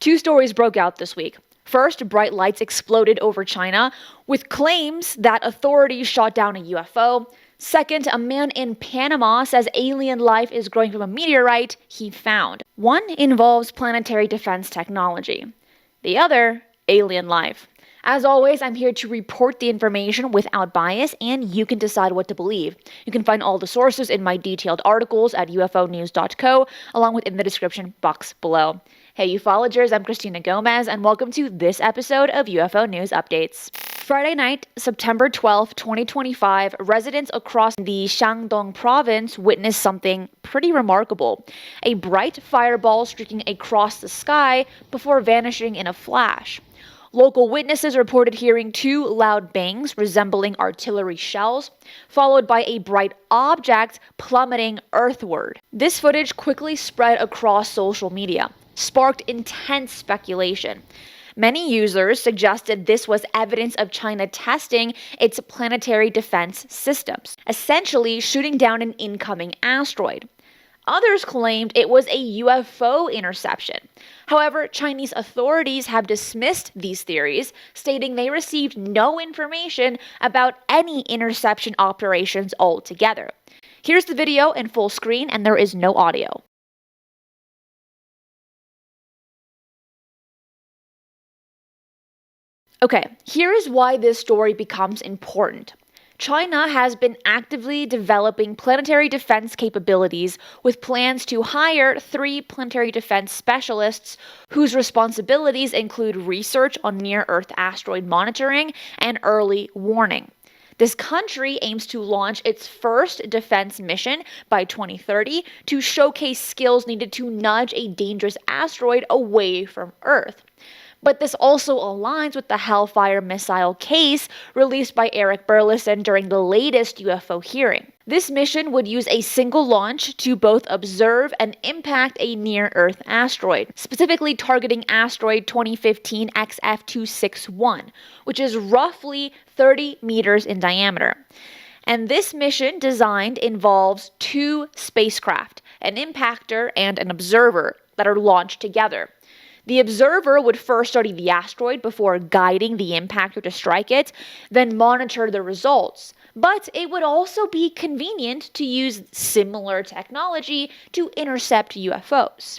Two stories broke out this week. First, bright lights exploded over China with claims that authorities shot down a UFO. Second, a man in Panama says alien life is growing from a meteorite he found. One involves planetary defense technology. The other, alien life. As always, I'm here to report the information without bias, and you can decide what to believe. You can find all the sources in my detailed articles at ufonews.co, along with in the description box below. Hey ufologers, I'm Cristina Gomez, and welcome to this episode of UFO News Updates. Friday night, September 12, 2025, residents across the Shandong province witnessed something pretty remarkable. A bright fireball streaking across the sky before vanishing in a flash. Local witnesses reported hearing two loud bangs resembling artillery shells, followed by a bright object plummeting earthward. This footage quickly spread across social media, sparked intense speculation. Many users suggested this was evidence of China testing its planetary defense systems, essentially shooting down an incoming asteroid. Others claimed it was a UFO interception. However, Chinese authorities have dismissed these theories, stating they received no information about any interception operations altogether. Here's the video in full screen, and there is no audio. Okay, here is why this story becomes important. China has been actively developing planetary defense capabilities with plans to hire 3 planetary defense specialists whose responsibilities include research on near-Earth asteroid monitoring and early warning. This country aims to launch its first defense mission by 2030 to showcase skills needed to nudge a dangerous asteroid away from Earth. But this also aligns with the Hellfire missile case released by Eric Burleson during the latest UFO hearing. This mission would use a single launch to both observe and impact a near-Earth asteroid, specifically targeting asteroid 2015 XF261, which is roughly 30 meters in diameter. And this mission design involves 2 spacecraft, an impactor and an observer, that are launched together. The observer would first study the asteroid before guiding the impactor to strike it, then monitor the results. But it would also be convenient to use similar technology to intercept UFOs.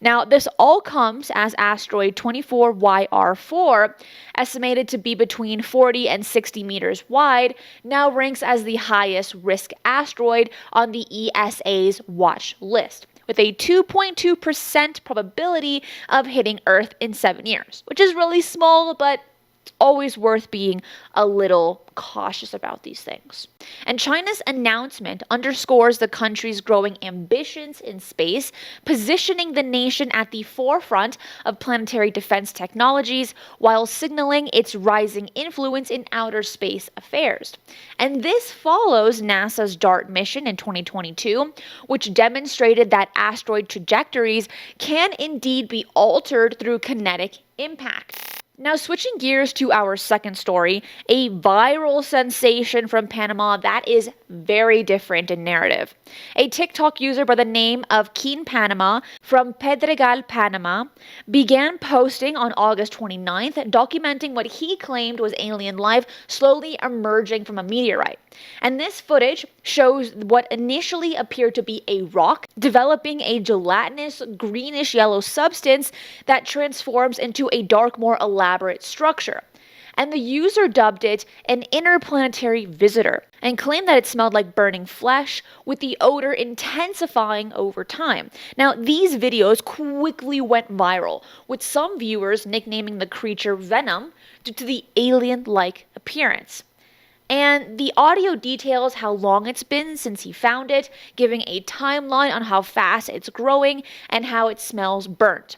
Now, this all comes as asteroid 24YR4, estimated to be between 40 and 60 meters wide, now ranks as the highest risk asteroid on the ESA's watch list, with a 2.2% probability of hitting Earth in 7 years, which is really small, but it's always worth being a little cautious about these things. And China's announcement underscores the country's growing ambitions in space, positioning the nation at the forefront of planetary defense technologies while signaling its rising influence in outer space affairs. And this follows NASA's DART mission in 2022, which demonstrated that asteroid trajectories can indeed be altered through kinetic impact. Now, switching gears to our second story, a viral sensation from Panama that is very different in narrative. A TikTok user by the name of Kinpanama from Pedregal, Panama, began posting on August 29th, documenting what he claimed was alien life slowly emerging from a meteorite. And this footage shows what initially appeared to be a rock developing a gelatinous greenish-yellow substance that transforms into a dark, more elaborate structure. And the user dubbed it an interplanetary visitor and claimed that it smelled like burning flesh, with the odor intensifying over time. Now, these videos quickly went viral, with some viewers nicknaming the creature Venom due to the alien-like appearance. And the audio details how long it's been since he found it, giving a timeline on how fast it's growing and how it smells burnt.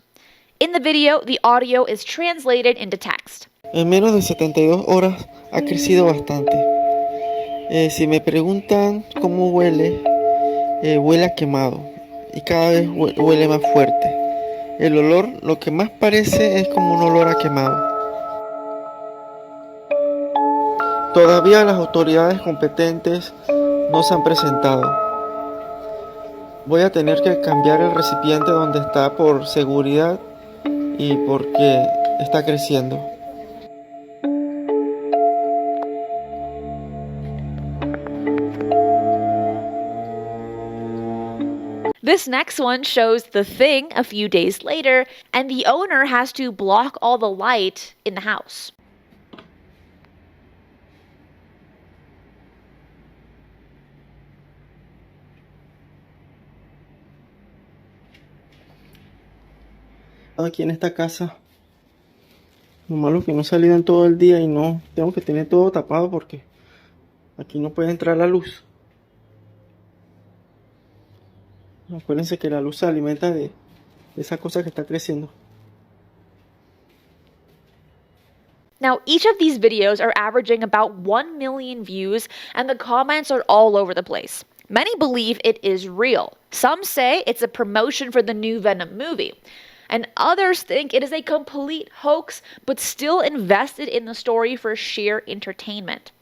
In the video, the audio is translated into text. En menos de 72 horas ha crecido bastante. Si me preguntan cómo huele, huele a quemado y cada vez huele más fuerte. El olor lo que más parece es como un olor a quemado. Todavía las autoridades competentes no se han presentado. Voy a tener que cambiar el recipiente donde está por seguridad y por qué está creciendo. This next one shows the thing a few days later, and the owner has to block all the light in the house. Aquí en esta casa, lo malo es que no he salido en todo el día y no tengo que tener todo tapado porque aquí no puede entrar la luz. Acuérdense que la luz se alimenta de esa cosa que está creciendo. Now, each of these videos are averaging about 1 million views, and the comments are all over the place. Many believe it is real. Some say it's a promotion for the new Venom movie. And others think it is a complete hoax, but still invested in the story for sheer entertainment.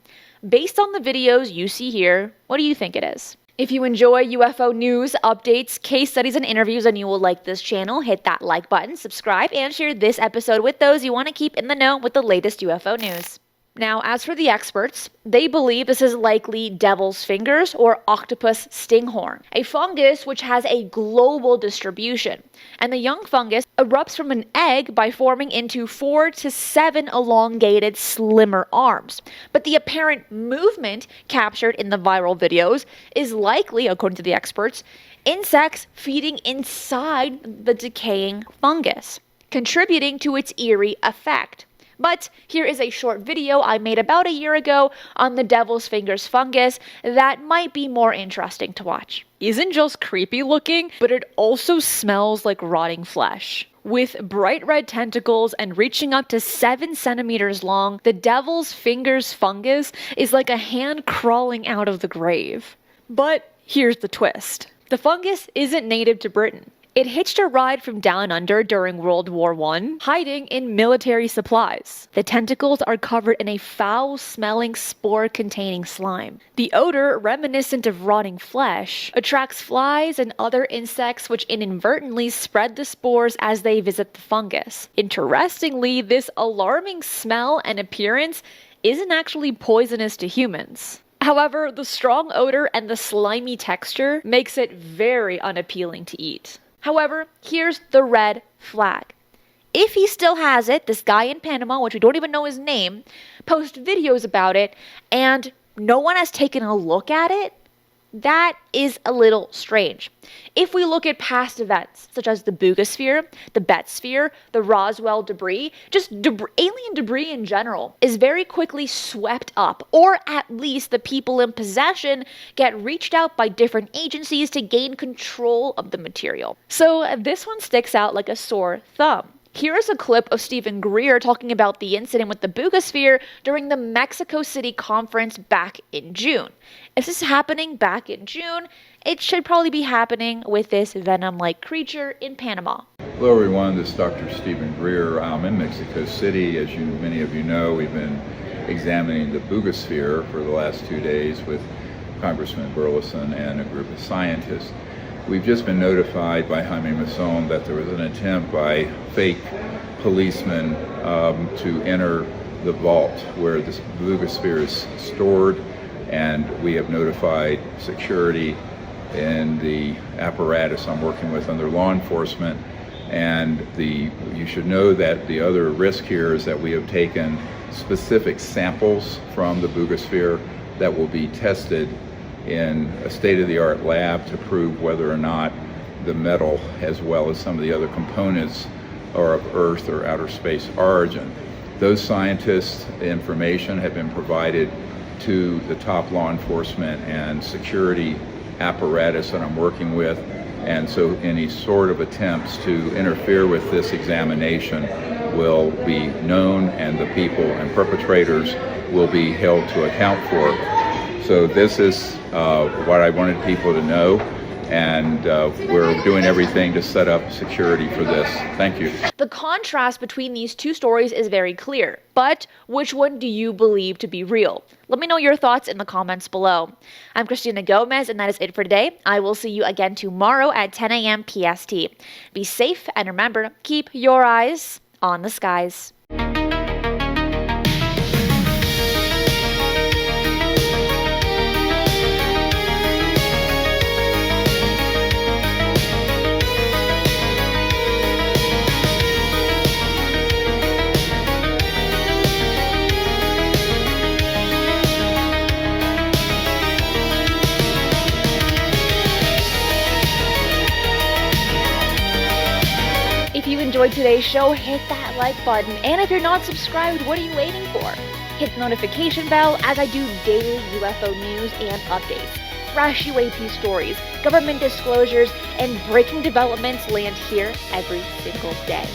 Based on the videos you see here, what do you think it is? If you enjoy UFO news, updates, case studies, and interviews, and you will like this channel, hit that like button, subscribe, and share this episode with those you want to keep in the know with the latest UFO news. Now, as for the experts, they believe this is likely devil's fingers or octopus stinghorn, a fungus which has a global distribution. And the young fungus erupts from an egg by forming into 4 to 7 elongated, slimmer arms. But the apparent movement captured in the viral videos is likely, according to the experts, insects feeding inside the decaying fungus, contributing to its eerie effect. But here is a short video I made about a year ago on the devil's fingers fungus that might be more interesting to watch. Isn't just creepy looking, but it also smells like rotting flesh. With bright red tentacles and reaching up to 7 centimeters long, the devil's fingers fungus is like a hand crawling out of the grave. But here's the twist. The fungus isn't native to Britain. It hitched a ride from down under during World War I, hiding in military supplies. The tentacles are covered in a foul-smelling spore-containing slime. The odor, reminiscent of rotting flesh, attracts flies and other insects which inadvertently spread the spores as they visit the fungus. Interestingly, this alarming smell and appearance isn't actually poisonous to humans. However, the strong odor and the slimy texture makes it very unappealing to eat. However, here's the red flag. If he still has it, this guy in Panama, which we don't even know his name, posts videos about it, and no one has taken a look at it, that is a little strange. If we look at past events, such as the Boogosphere, the Betsphere, the Roswell debris, just alien debris in general, is very quickly swept up, or at least the people in possession get reached out by different agencies to gain control of the material. So this one sticks out like a sore thumb. Here is a clip of Stephen Greer talking about the incident with the Boogosphere during the Mexico City conference back in June. If this is happening back in June, it should probably be happening with this venom-like creature in Panama. Hello everyone, this is Dr. Stephen Greer. I'm in Mexico City. As many of you know, we've been examining the Boogosphere for the last 2 days with Congressman Burleson and a group of scientists. We've just been notified by Jaime Mason that there was an attempt by fake policemen to enter the vault where this Boogosphere is stored, and we have notified security and the apparatus I'm working with under law enforcement. And you should know that the other risk here is that we have taken specific samples from the Boogosphere that will be tested in a state-of-the-art lab to prove whether or not the metal, as well as some of the other components, are of Earth or outer space origin. Those scientists' information have been provided to the top law enforcement and security apparatus that I'm working with, and so any sort of attempts to interfere with this examination will be known, and the people and perpetrators will be held to account for. So this is what I wanted people to know. and we're doing everything to set up security for this. Thank you. The contrast between these two stories is very clear, but which one do you believe to be real? Let me know your thoughts in the comments below. I'm Cristina Gomez, and that is it for today. I will see you again tomorrow at 10 a.m. PST. Be safe, and remember, keep your eyes on the skies. If you enjoyed today's show, hit that like button. And if you're not subscribed, what are you waiting for? Hit the notification bell as I do daily UFO news and updates. Fresh UAP stories, government disclosures, and breaking developments land here every single day.